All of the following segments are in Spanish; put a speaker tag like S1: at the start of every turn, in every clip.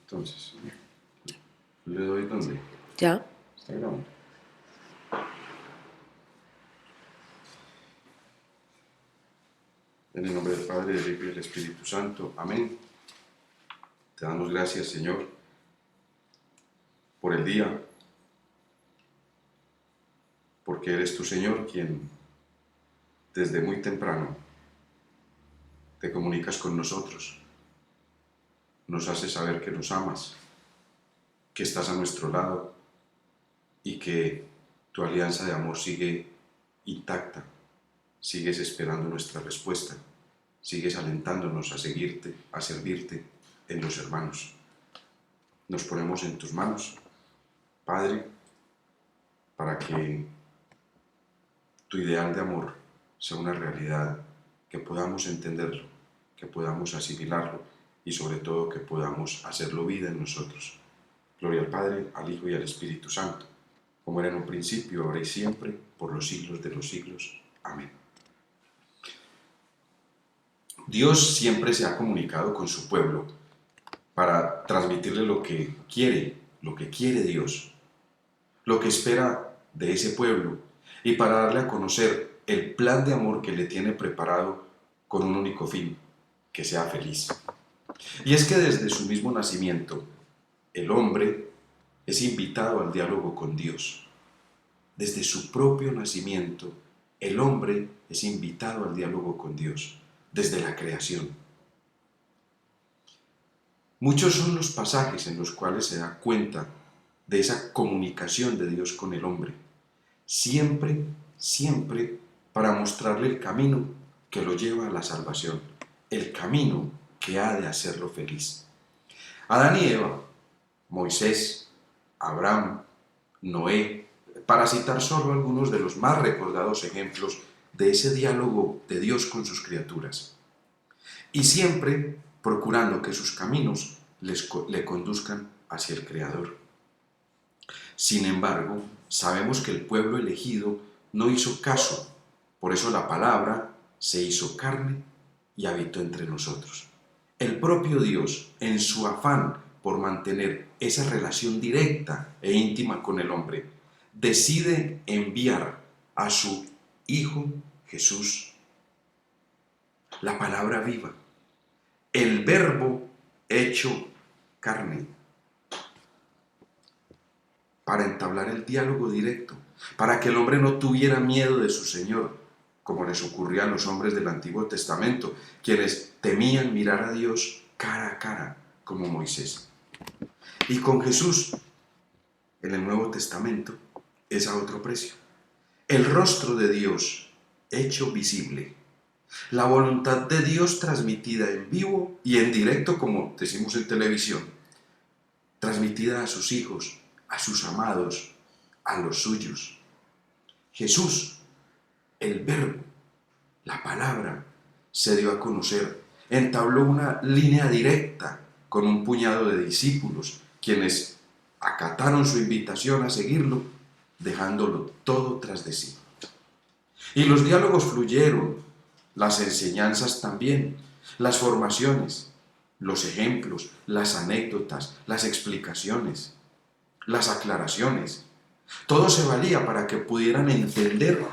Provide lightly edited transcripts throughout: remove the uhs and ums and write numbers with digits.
S1: Entonces, ¿le doy dónde?
S2: ¿Ya?
S1: Está grabando. En el nombre del Padre, del Hijo y del Espíritu Santo. Amén. Te damos gracias, Señor, por el día, porque eres tu Señor quien desde muy temprano te comunicas con nosotros, nos haces saber que nos amas, que estás a nuestro lado y que tu alianza de amor sigue intacta, sigues esperando nuestra respuesta, sigues alentándonos a seguirte, a servirte en los hermanos. Nos ponemos en tus manos, Padre, para que tu ideal de amor sea una realidad, que podamos entenderlo, que podamos asimilarlo y sobre todo que podamos hacerlo vida en nosotros. Gloria al Padre, al Hijo y al Espíritu Santo, como era en un principio, ahora y siempre, por los siglos de los siglos. Amén. Dios siempre se ha comunicado con su pueblo para transmitirle lo que quiere Dios, lo que espera de ese pueblo y para darle a conocer el plan de amor que le tiene preparado con un único fin, que sea feliz. Y es que desde su mismo nacimiento, el hombre es invitado al diálogo con Dios. Desde su propio nacimiento, el hombre es invitado al diálogo con Dios, desde la creación. Muchos son los pasajes en los cuales se da cuenta de esa comunicación de Dios con el hombre, siempre para mostrarle el camino que lo lleva a la salvación, el camino que ha de hacerlo feliz. Adán y Eva, Moisés, Abraham, Noé, para citar solo algunos de los más recordados ejemplos de ese diálogo de Dios con sus criaturas. Y siempre procurando que sus caminos le conduzcan hacia el Creador. Sin embargo, sabemos que el pueblo elegido no hizo caso, por eso la palabra se hizo carne y habitó entre nosotros. El propio Dios, en su afán por mantener esa relación directa e íntima con el hombre, decide enviar a su Hijo Jesús, la palabra viva, el Verbo hecho carne, para entablar el diálogo directo, para que el hombre no tuviera miedo de su Señor, como les ocurría a los hombres del Antiguo Testamento, quienes temían mirar a Dios cara a cara, como Moisés. Y con Jesús, en el Nuevo Testamento, es a otro precio. El rostro de Dios hecho visible, la voluntad de Dios transmitida en vivo y en directo, como decimos en televisión, transmitida a sus hijos, a sus amados, a los suyos. Jesús, el Verbo, la palabra, se dio a conocer, entabló una línea directa con un puñado de discípulos, quienes acataron su invitación a seguirlo, dejándolo todo tras de sí. Y los diálogos fluyeron, las enseñanzas también, las formaciones, los ejemplos, las anécdotas, las explicaciones, las aclaraciones. Todo se valía para que pudieran entender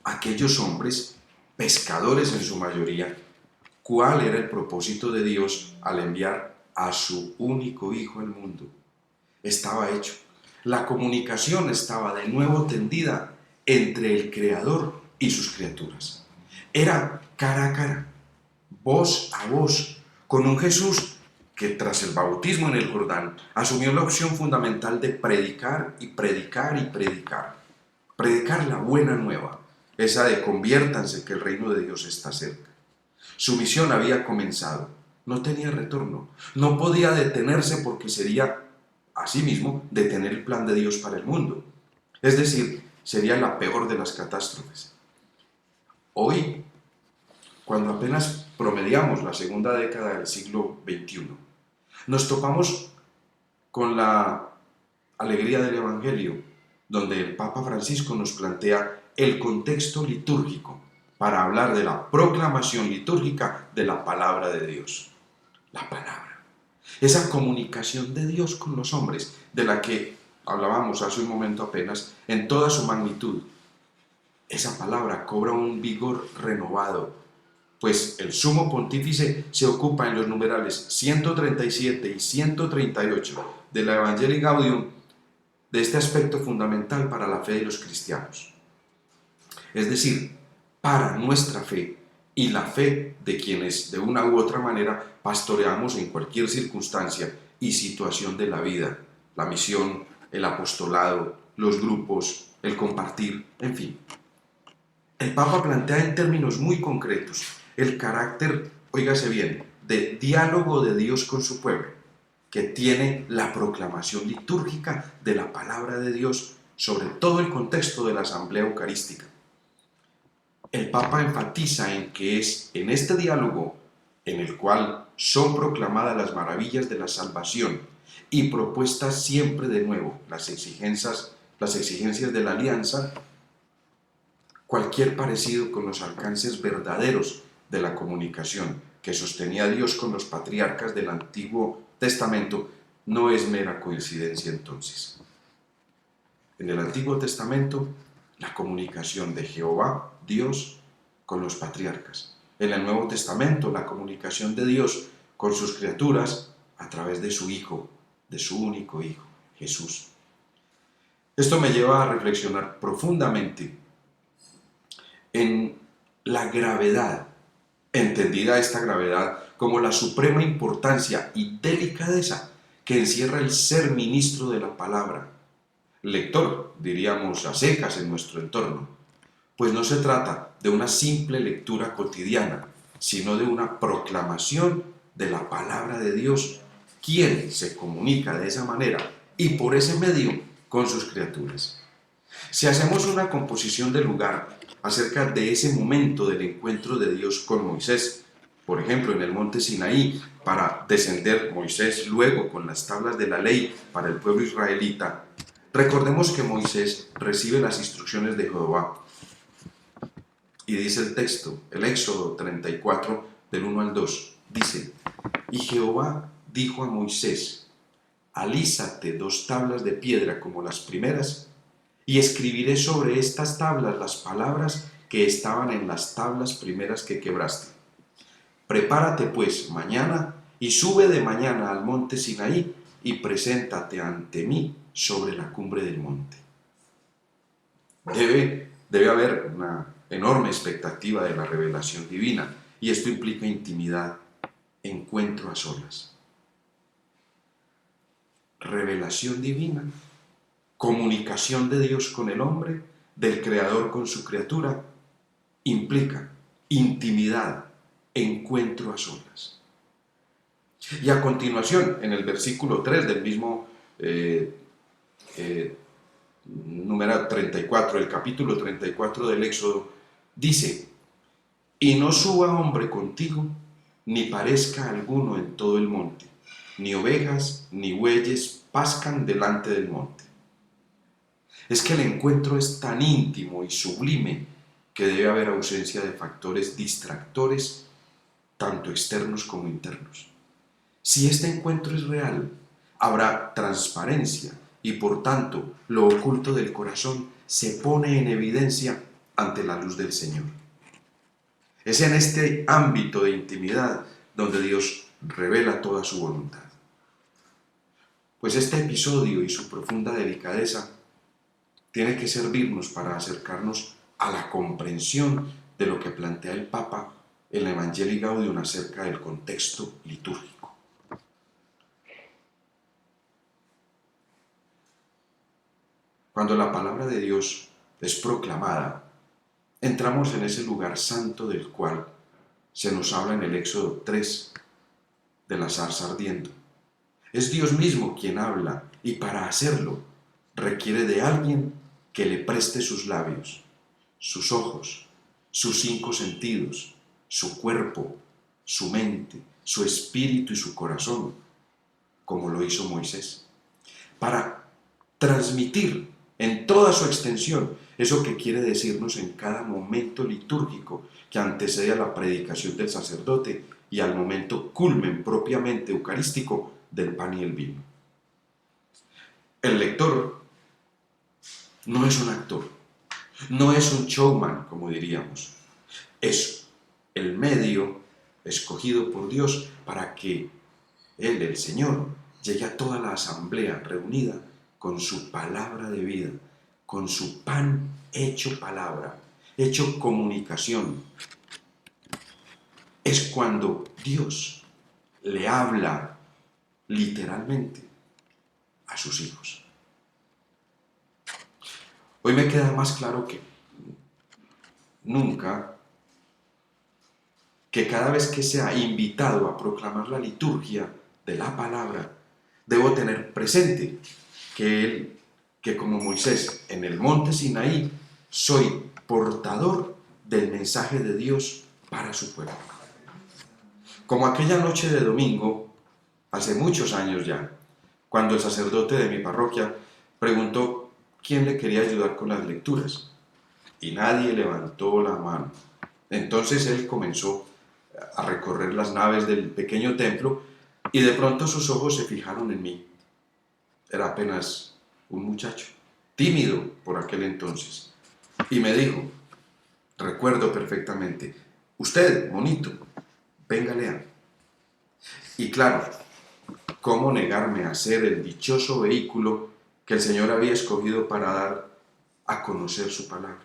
S1: aquellos hombres, pescadores en su mayoría, cuál era el propósito de Dios al enviar a su único Hijo al mundo. Estaba hecho. La comunicación estaba de nuevo tendida entre el Creador y sus criaturas. Era cara a cara, voz a voz, con un Jesús que tras el bautismo en el Jordán asumió la opción fundamental de predicar y predicar y predicar. Predicar la buena nueva, esa de conviértanse que el reino de Dios está cerca. Su misión había comenzado, no tenía retorno, no podía detenerse porque sería, asimismo, detener el plan de Dios para el mundo. Es decir, sería la peor de las catástrofes. Hoy, cuando apenas promediamos la segunda década del siglo XXI, nos topamos con la alegría del Evangelio donde el Papa Francisco nos plantea el contexto litúrgico para hablar de la proclamación litúrgica de la palabra de Dios. La palabra. Esa comunicación de Dios con los hombres, de la que hablábamos hace un momento apenas, en toda su magnitud. Esa palabra cobra un vigor renovado, pues el sumo pontífice se ocupa en los numerales 137 y 138 de la Evangelii Gaudium de este aspecto fundamental para la fe de los cristianos. Es decir, para nuestra fe y la fe de quienes de una u otra manera pastoreamos en cualquier circunstancia y situación de la vida, la misión, el apostolado, los grupos, el compartir, en fin. El Papa plantea en términos muy concretos el carácter, óigase bien, de diálogo de Dios con su pueblo, que tiene la proclamación litúrgica de la palabra de Dios sobre todo el contexto de la asamblea eucarística. El Papa enfatiza en que es en este diálogo en el cual son proclamadas las maravillas de la salvación y propuestas siempre de nuevo las exigencias de la alianza, cualquier parecido con los alcances verdaderos de la comunicación que sostenía Dios con los patriarcas del Antiguo Testamento no es mera coincidencia entonces. En el Antiguo Testamento, la comunicación de Jehová, Dios, con los patriarcas. En el Nuevo Testamento, la comunicación de Dios con sus criaturas a través de su Hijo, de su único Hijo, Jesús. Esto me lleva a reflexionar profundamente en la gravedad, entendida esta gravedad como la suprema importancia y delicadeza que encierra el ser ministro de la palabra, lector, diríamos a secas en nuestro entorno, pues no se trata de una simple lectura cotidiana, sino de una proclamación de la palabra de Dios, quien se comunica de esa manera y por ese medio con sus criaturas. Si hacemos una composición de lugar acerca de ese momento del encuentro de Dios con Moisés, por ejemplo en el monte Sinaí, para descender Moisés luego con las tablas de la ley para el pueblo israelita, recordemos que Moisés recibe las instrucciones de Jehová. Y dice el texto, el Éxodo 34, del 1 al 2, dice: Y Jehová dijo a Moisés: alízate 2 tablas de piedra como las primeras, y escribiré sobre estas tablas las palabras que estaban en las tablas primeras que quebraste. Prepárate pues mañana y sube de mañana al monte Sinaí y preséntate ante mí sobre la cumbre del monte. Debe haber una enorme expectativa de la revelación divina, y esto implica intimidad, encuentro a solas. Revelación divina, comunicación de Dios con el hombre, del Creador con su criatura, implica intimidad, encuentro a solas. Y a continuación, en el versículo 3 del mismo número 34, el capítulo 34 del Éxodo, dice: y no suba hombre contigo, ni parezca alguno en todo el monte, ni ovejas ni bueyes pascan delante del monte. Es que el encuentro es tan íntimo y sublime que debe haber ausencia de factores distractores, tanto externos como internos. Si este encuentro es real, habrá transparencia y por tanto lo oculto del corazón se pone en evidencia ante la luz del Señor. Es en este ámbito de intimidad donde Dios revela toda su voluntad. Pues este episodio y su profunda delicadeza tiene que servirnos para acercarnos a la comprensión de lo que plantea el Papa en la Evangelii Gaudium acerca del contexto litúrgico. Cuando la palabra de Dios es proclamada, entramos en ese lugar santo del cual se nos habla en el Éxodo 3, de la zarza ardiendo. Es Dios mismo quien habla, y para hacerlo requiere de alguien que le preste sus labios, sus ojos, sus 5 sentidos, su cuerpo, su mente, su espíritu y su corazón, como lo hizo Moisés, para transmitir en toda su extensión, eso que quiere decirnos en cada momento litúrgico que antecede a la predicación del sacerdote y al momento culmen propiamente eucarístico del pan y el vino. El lector no es un actor, no es un showman, como diríamos, es el medio escogido por Dios para que Él, el Señor, llegue a toda la asamblea reunida con su palabra de vida, con su pan hecho palabra, hecho comunicación. Es cuando Dios le habla literalmente a sus hijos. Hoy me queda más claro que nunca que cada vez que sea invitado a proclamar la liturgia de la palabra, debo tener presente que como Moisés en el monte Sinaí, soy portador del mensaje de Dios para su pueblo. Como aquella noche de domingo, hace muchos años ya, cuando el sacerdote de mi parroquia preguntó quién le quería ayudar con las lecturas, y nadie levantó la mano. Entonces él comenzó a recorrer las naves del pequeño templo y de pronto sus ojos se fijaron en mí. Era apenas un muchacho, tímido por aquel entonces, y me dijo, recuerdo perfectamente, usted, monito, venga, lea. Y claro, ¿cómo negarme a ser el dichoso vehículo que el Señor había escogido para dar a conocer su palabra?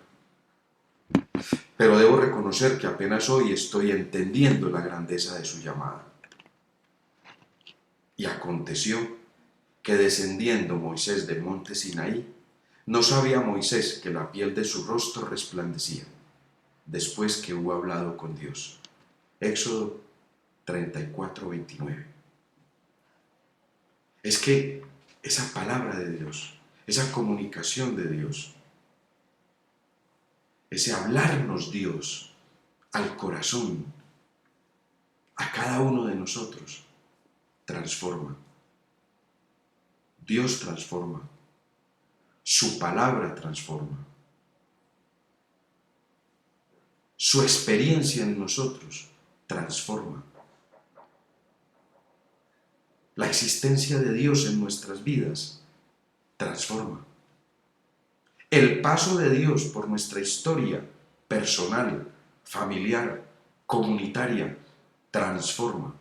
S1: Pero debo reconocer que apenas hoy estoy entendiendo la grandeza de su llamada. Y aconteció que descendiendo Moisés del monte Sinaí, no sabía Moisés que la piel de su rostro resplandecía, después que hubo hablado con Dios. Éxodo 34:29. Es que esa palabra de Dios, esa comunicación de Dios, ese hablarnos Dios al corazón, a cada uno de nosotros, transforma. Dios transforma. Su palabra transforma. Su experiencia en nosotros transforma. La existencia de Dios en nuestras vidas transforma. El paso de Dios por nuestra historia personal, familiar, comunitaria, transforma.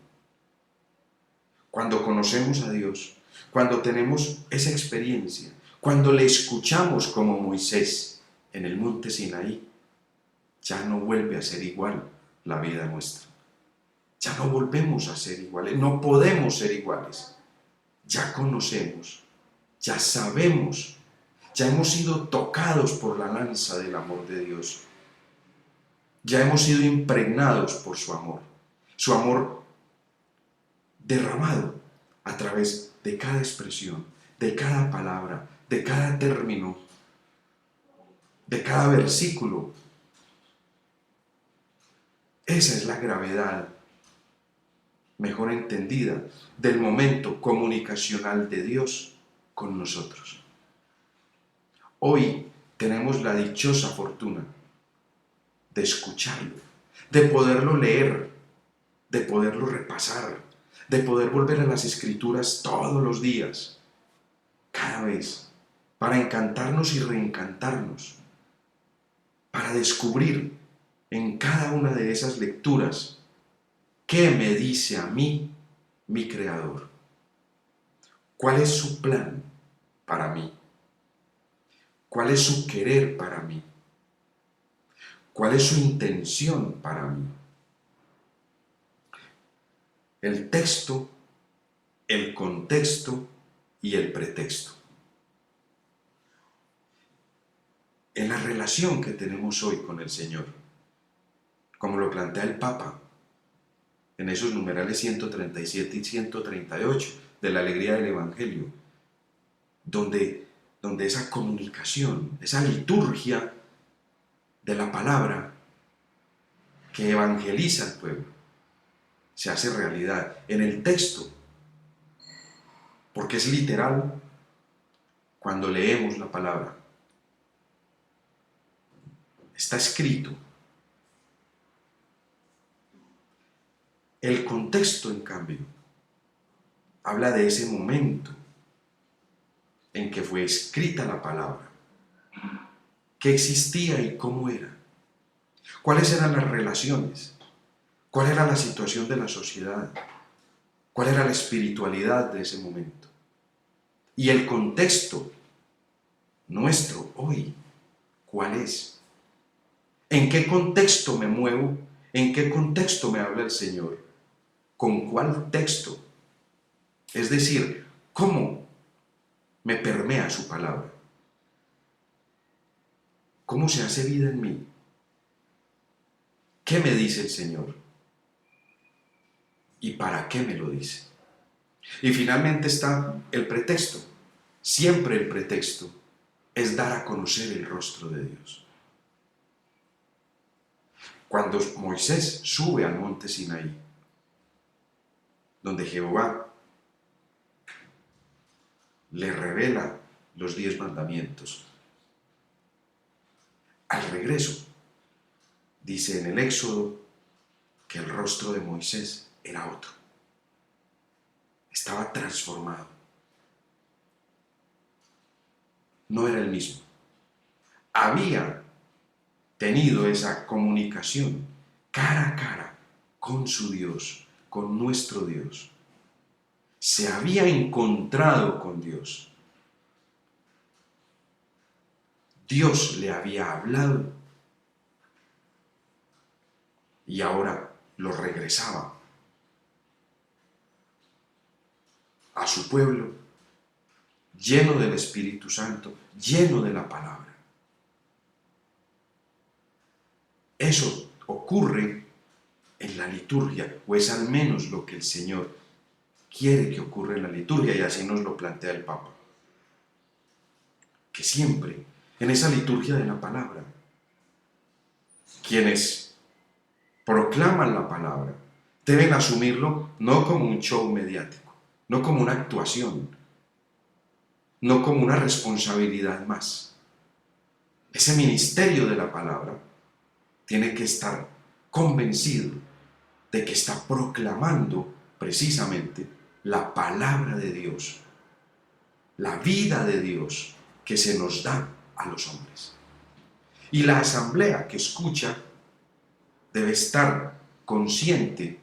S1: Cuando conocemos a Dios, cuando tenemos esa experiencia, cuando le escuchamos como Moisés en el monte Sinaí, ya no vuelve a ser igual la vida nuestra. Ya no volvemos a ser iguales, no podemos ser iguales. Ya conocemos, ya sabemos, ya hemos sido tocados por la lanza del amor de Dios. Ya hemos sido impregnados por su amor derramado a través de cada expresión, de cada palabra, de cada término, de cada versículo. Esa es la gravedad, mejor entendida, del momento comunicacional de Dios con nosotros. Hoy tenemos la dichosa fortuna de escucharlo, de poderlo leer, de poderlo repasar, de poder volver a las Escrituras todos los días, cada vez, para encantarnos y reencantarnos, para descubrir en cada una de esas lecturas qué me dice a mí mi Creador, cuál es su plan para mí, cuál es su querer para mí, cuál es su intención para mí. El texto, el contexto y el pretexto. En la relación que tenemos hoy con el Señor, como lo plantea el Papa en esos numerales 137 y 138 de la alegría del Evangelio, donde esa comunicación, esa liturgia de la palabra que evangeliza al pueblo, se hace realidad en el texto, porque es literal cuando leemos la palabra, está escrito. El contexto, en cambio, habla de ese momento en que fue escrita la palabra, qué existía y cómo era, cuáles eran las relaciones, cuál era la situación de la sociedad, cuál era la espiritualidad de ese momento. Y el contexto nuestro hoy, ¿cuál es? ¿En qué contexto me muevo? ¿En qué contexto me habla el Señor? ¿Con cuál texto? Es decir, ¿cómo me permea su palabra? ¿Cómo se hace vida en mí? ¿Qué me dice el Señor? ¿Y para qué me lo dice? Y finalmente está el pretexto. Siempre el pretexto es dar a conocer el rostro de Dios. Cuando Moisés sube al monte Sinaí, donde Jehová le revela los 10 mandamientos, al regreso, dice en el Éxodo que el rostro de Moisés era otro. Estaba transformado. No era el mismo. Había tenido esa comunicación cara a cara con su Dios, con nuestro Dios. Se había encontrado con Dios. Dios le había hablado y ahora lo regresaba a su pueblo, lleno del Espíritu Santo, lleno de la palabra. Eso ocurre en la liturgia, o es al menos lo que el Señor quiere que ocurra en la liturgia, y así nos lo plantea el Papa. Que siempre, en esa liturgia de la palabra, quienes proclaman la palabra deben asumirlo no como un show mediático, no como una actuación, no como una responsabilidad más. Ese ministerio de la palabra tiene que estar convencido de que está proclamando precisamente la palabra de Dios, la vida de Dios que se nos da a los hombres. Y la asamblea que escucha debe estar consciente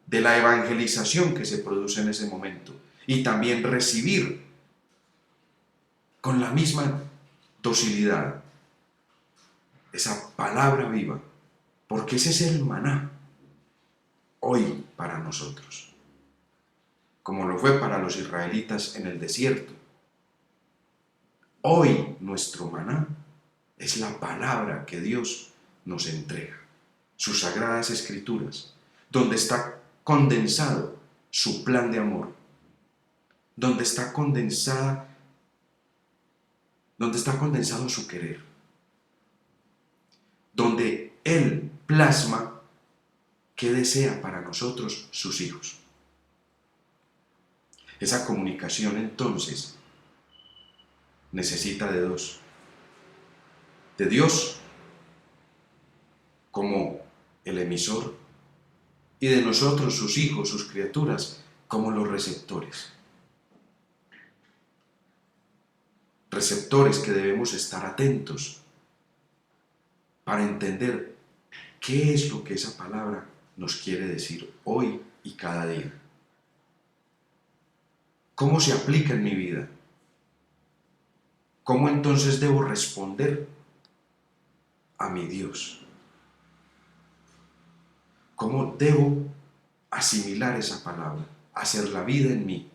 S1: de la evangelización que se produce en ese momento y también recibir con la misma docilidad esa palabra viva, porque ese es el maná hoy para nosotros, como lo fue para los israelitas en el desierto. Hoy nuestro maná es la palabra que Dios nos entrega, sus sagradas escrituras, donde está condensado su plan de amor, donde está condensado su querer, donde Él plasma qué desea para nosotros sus hijos. Esa comunicación entonces necesita de dos: de Dios como el emisor y de nosotros, sus hijos, sus criaturas, como los receptores. Receptores que debemos estar atentos para entender qué es lo que esa palabra nos quiere decir hoy y cada día. ¿Cómo se aplica en mi vida? ¿Cómo entonces debo responder a mi Dios? ¿Cómo debo asimilar esa palabra, hacerla vida en mí?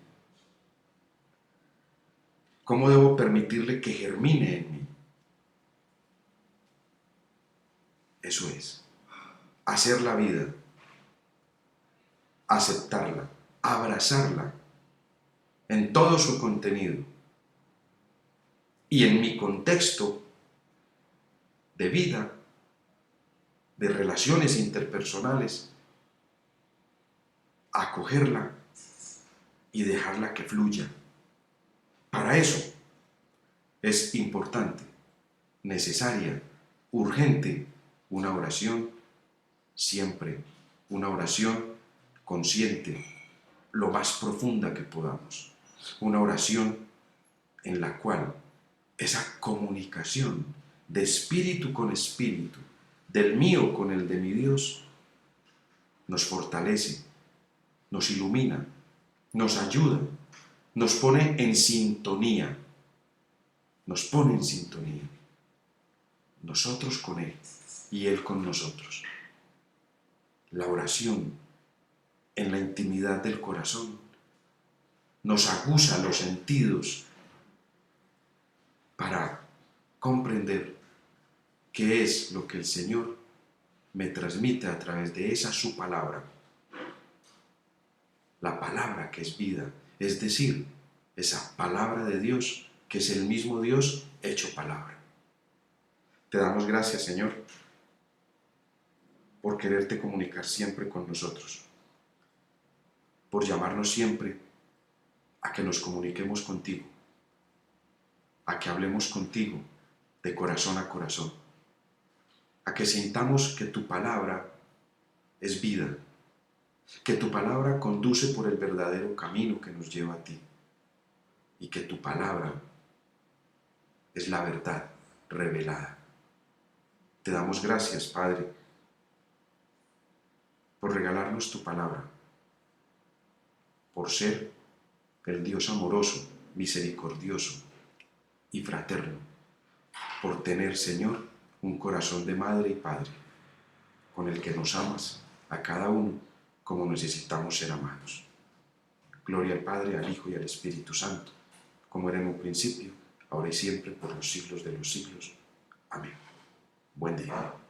S1: ¿Cómo debo permitirle que germine en mí? Eso es, hacer la vida, aceptarla, abrazarla en todo su contenido y en mi contexto de vida, de relaciones interpersonales, acogerla y dejarla que fluya. Para eso es importante, necesaria urgente una oración siempre, una oración consciente, lo más profunda que podamos. Una oración en la cual esa comunicación de espíritu con espíritu, del mío con el de mi Dios, nos fortalece, nos ilumina, nos ayuda, nos pone en sintonía, nos pone en sintonía. Nosotros con Él y Él con nosotros. La oración en la intimidad del corazón nos aguza los sentidos para comprender qué es lo que el Señor me transmite a través de esa su palabra. La palabra que es vida, es decir, esa palabra de Dios que es el mismo Dios hecho palabra. Te damos gracias, Señor, por quererte comunicar siempre con nosotros, por llamarnos siempre a que nos comuniquemos contigo, a que hablemos contigo de corazón a corazón, a que sintamos que tu palabra es vida, que tu palabra conduce por el verdadero camino que nos lleva a ti y que tu palabra es la verdad revelada. Te damos gracias, Padre, por regalarnos tu palabra, por ser el Dios amoroso, misericordioso y fraterno, por tener, Señor, un corazón de madre y padre, con el que nos amas a cada uno como necesitamos ser amados. Gloria al Padre, al Hijo y al Espíritu Santo, como era en un principio, ahora y siempre, por los siglos de los siglos. Amén. Buen día.